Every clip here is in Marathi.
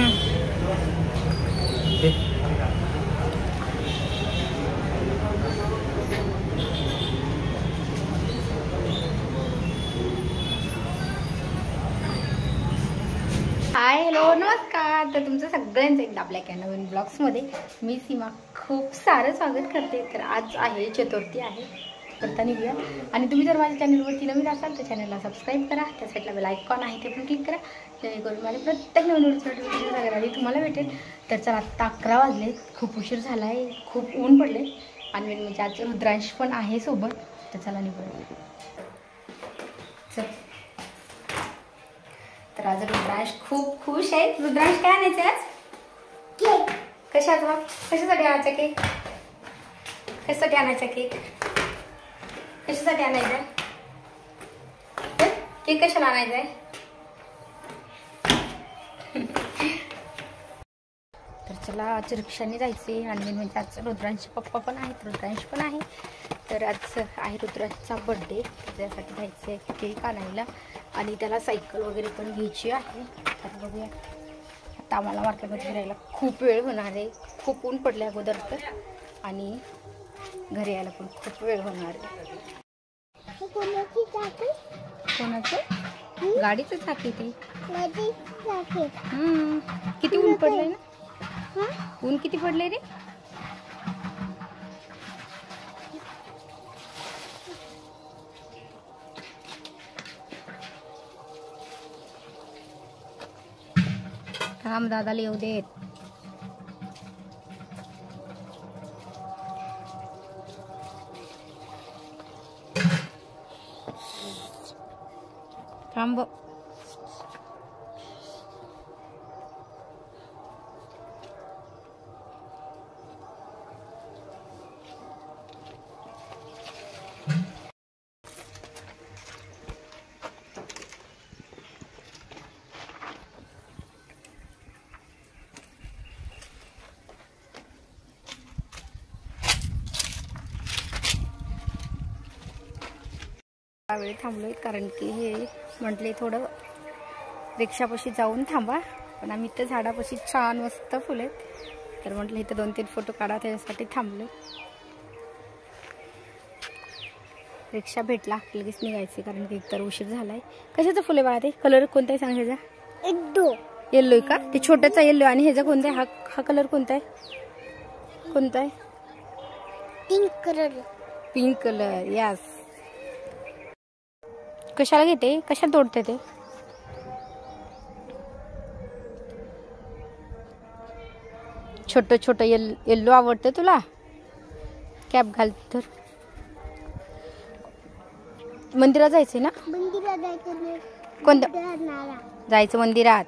हाय हॅलो नमस्कार. तर तुमचं सगळ्यांचं एकदा आपल्या नवीन ब्लॉग्समध्ये मी सीमा खूप सारं स्वागत करते. तर आज आहे चतुर्थी आहे, करता निघूया. आणि तुम्ही जर माझ्या चॅनलवरती नवीन असाल तर चॅनलला सबस्क्राईब करा. त्या साईडला बेल आयकॉन आहे ते पण क्लिक करा, जेणेकरून माझे प्रत्येक नवीन नोटिफिकेशन सगळ्यात आधी तुम्हाला भेटेल. तर चला आत्ता 11 वाजले, खूप उशीर झाला आहे, खूप ऊन पडले आणि म्हणजे आज रुद्रांश पण आहे सोबत. तर चला निघूया. चल. तर आज रुद्रांश खूप खुश आहे. रुद्रांश काय आणायचं आज? केक. कशाचा? कशासाठी आणायचा केक? कशासाठी आणायचा केक? कशासाठी आणायचा केक? कशाला आणायचा आहे? तर चला आज रिक्षाने जायचे. आणि म्हणजे आज रुद्रांशचे पप्पा पण आहेत, रुद्रांश पण आहे. तर आज आहे रुद्रांशचा बर्थडे, त्यासाठी जायचं आहे केक आणायला. आणि त्याला सायकल वगैरे पण घ्यायची आहे. तर बघूया, आता आम्हाला मार्केटमध्ये फिरायला खूप वेळ होणार आहे. खूप ऊन पडले अगोदर तर, आणि घरी यायला पण खूप वेळ होणार आहे. कोणाचं? गाडीचं चाकी ते. किती ऊन पडलंय ना. ऊन किती पडले रे? थांब, दादाला येऊ देत. थांब. वेळ थांबलोय कारण की हे म्हटले थोडं रिक्षापाशी जाऊन थांबा, पण आम्ही इथं झाडापाशी छान मस्त फुले, तर म्हटलं इथं 2-3 फोटो काढा, त्याच्यासाठी थांबलोय. रिक्षा भेटला लगेच निघायचे कारण की एकतर उशीर झालाय. कशाचं फुले बाळा ते? कलर कोणता आहे सांग? ह्याचा येल्लो आहे का? ते छोट्याचा येल्लो. आणि ह्याचा कोणता आहे? हा कलर कोणता आहे? कोणता आहे? Pink colour. Pink colour, yes. कशाला घेते? कशाला तोडते ते? छोट छोट येल्लो आवडतं तुला? कॅप घाल. तर मंदिरात जायचंय ना? मंदिरात जायचं. कोणत्या जायचं मंदिरात?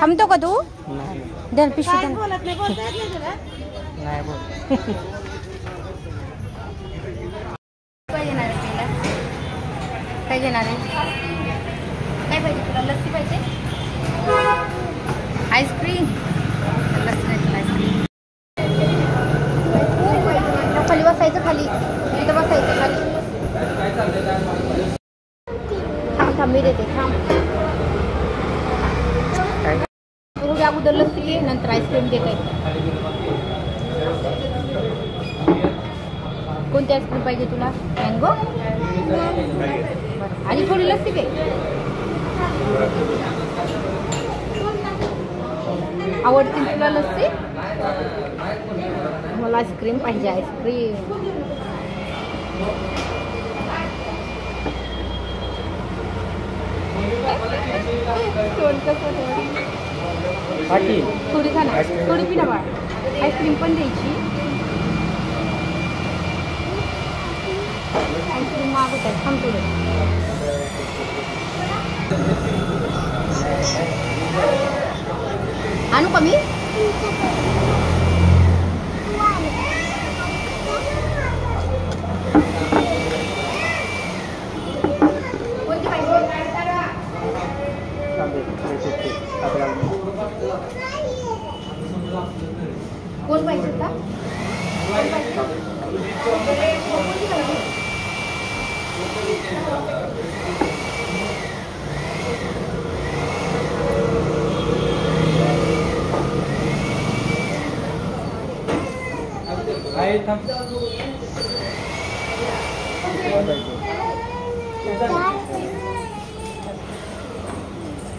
थांबतो का तू? दर पिशवी बोलत नाही. नाही बोल. काय घेणार आहे? काय पाहिजे तुला? लस्सी पाहिजे? आईस्क्रीम? लस्सी नाही तुला, आईस्क्रीम. खाली बसायचं, खाली इथं बसायचं खाली. थांब थांब, मी देते. थांब. अगोदर लस्सी घे, नंतर आईस्क्रीम घे. काय कोणती आईस्क्रीम पाहिजे तुला? मँगो? आणि थोडी लस्सी घे. आवडते तुला लस्सी? मला आईस्क्रीम पाहिजे, आईस्क्रीम. थोडी खा ना, थोडी पी ना बाळा. आईस्क्रीम पण द्यायची. आईस्क्रीम मागत आहे, थांब थोडं. आणू का मी? कोण पाहिजे का?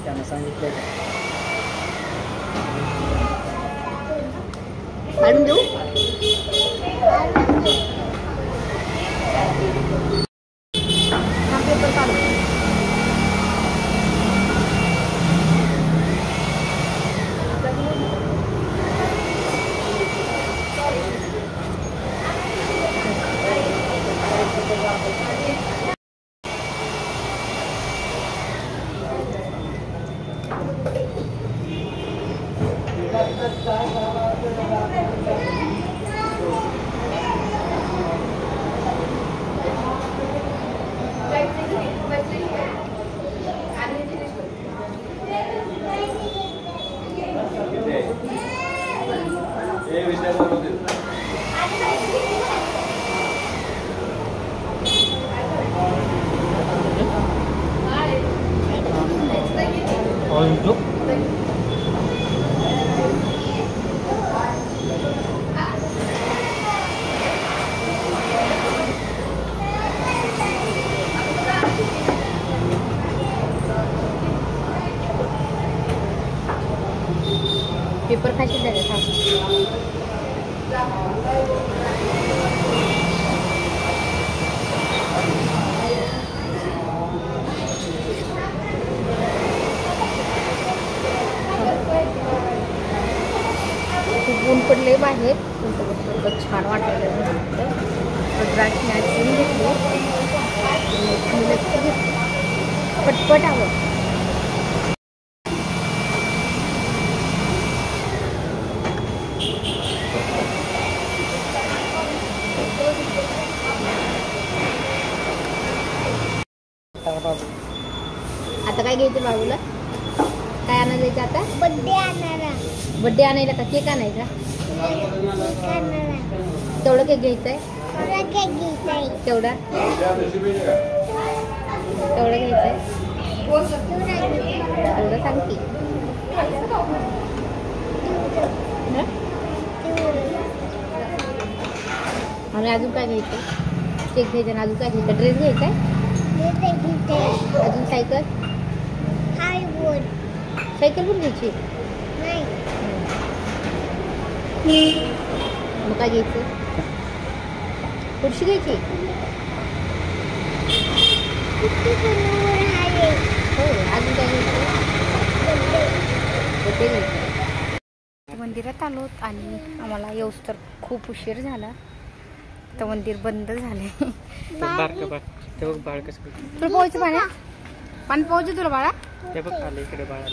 त्यांना सांगितलं काढून देऊ. पेपर काढू. पेपर खायचे द्यायचे थांब. खूप ऊन पडले बाहेर. छान वाटायला ड्राय स्नॅक्स घेतले. पटपट हवं. आता काय घ्यायचं बाबूला? काय आणायचं आता? बड्डे आणायला. बड्डे आणायला का केक आणायचा? तेवढं केक घ्यायचंय? तेवढा तेवढं घ्यायचंय? तेवढं सांग की. आणि अजून काय घ्यायचं? केक घ्यायचं आणि अजून काय घ्यायचं? ड्रेस घ्यायचा आहे? अजून सायकल? सायकल पण घ्यायची? मग काय घ्यायचं? खुर्शी घ्यायची? हो. अजून काय घ्यायचं? मंदिरात आलो आणि आम्हाला येऊस तर खूप उशीर झाला. तर मंदिर बंद झाले. तुला पोहायचं पाण्यात? पाणी पोहायचं तुला बाळा? इकडे बाळा.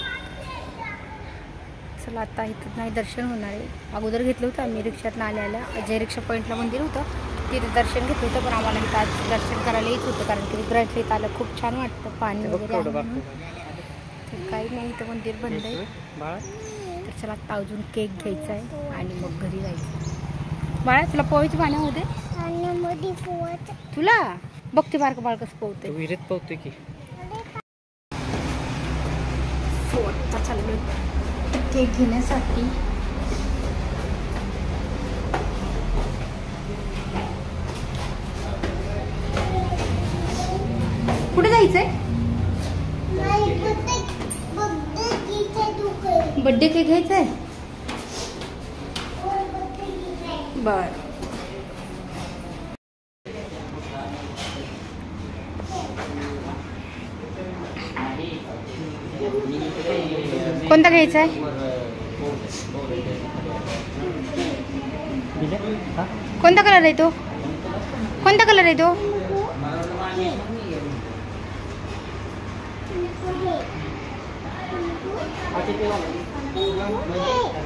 चला आता इथं नाही दर्शन होणार आहे. अगोदर घेतलं होतं आम्ही रिक्षात आल्या अजय रिक्षा पॉईंटला मंदिर होतं, तिथे दर्शन घेतलं होतं. पण आम्हाला इथं आज दर्शन करायला येत होतं कारण की विग्रहातलं इथं आलं खूप छान वाटतं. पाणी वगैरे तर काही नाही, इथं मंदिर बंद आहे. तर चला आता अजून केक घ्यायचा आहे आणि मग घरी जायचं. बाळा तुला पोहायचं पाण्यामध्ये? तुला बघते बारकं बाळ कसं पोहते. विहिरीत पोहते की. आता चाललोय केक घेण्यासाठी. कुठे जायचंय? बर्थडे केक घ्यायचाय? बर. कोणता घ्यायचा आहे? कोणता कलर आहे तो? कोणता कलर आहे तो?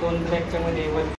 दोन ब्लॅकच्या मध्ये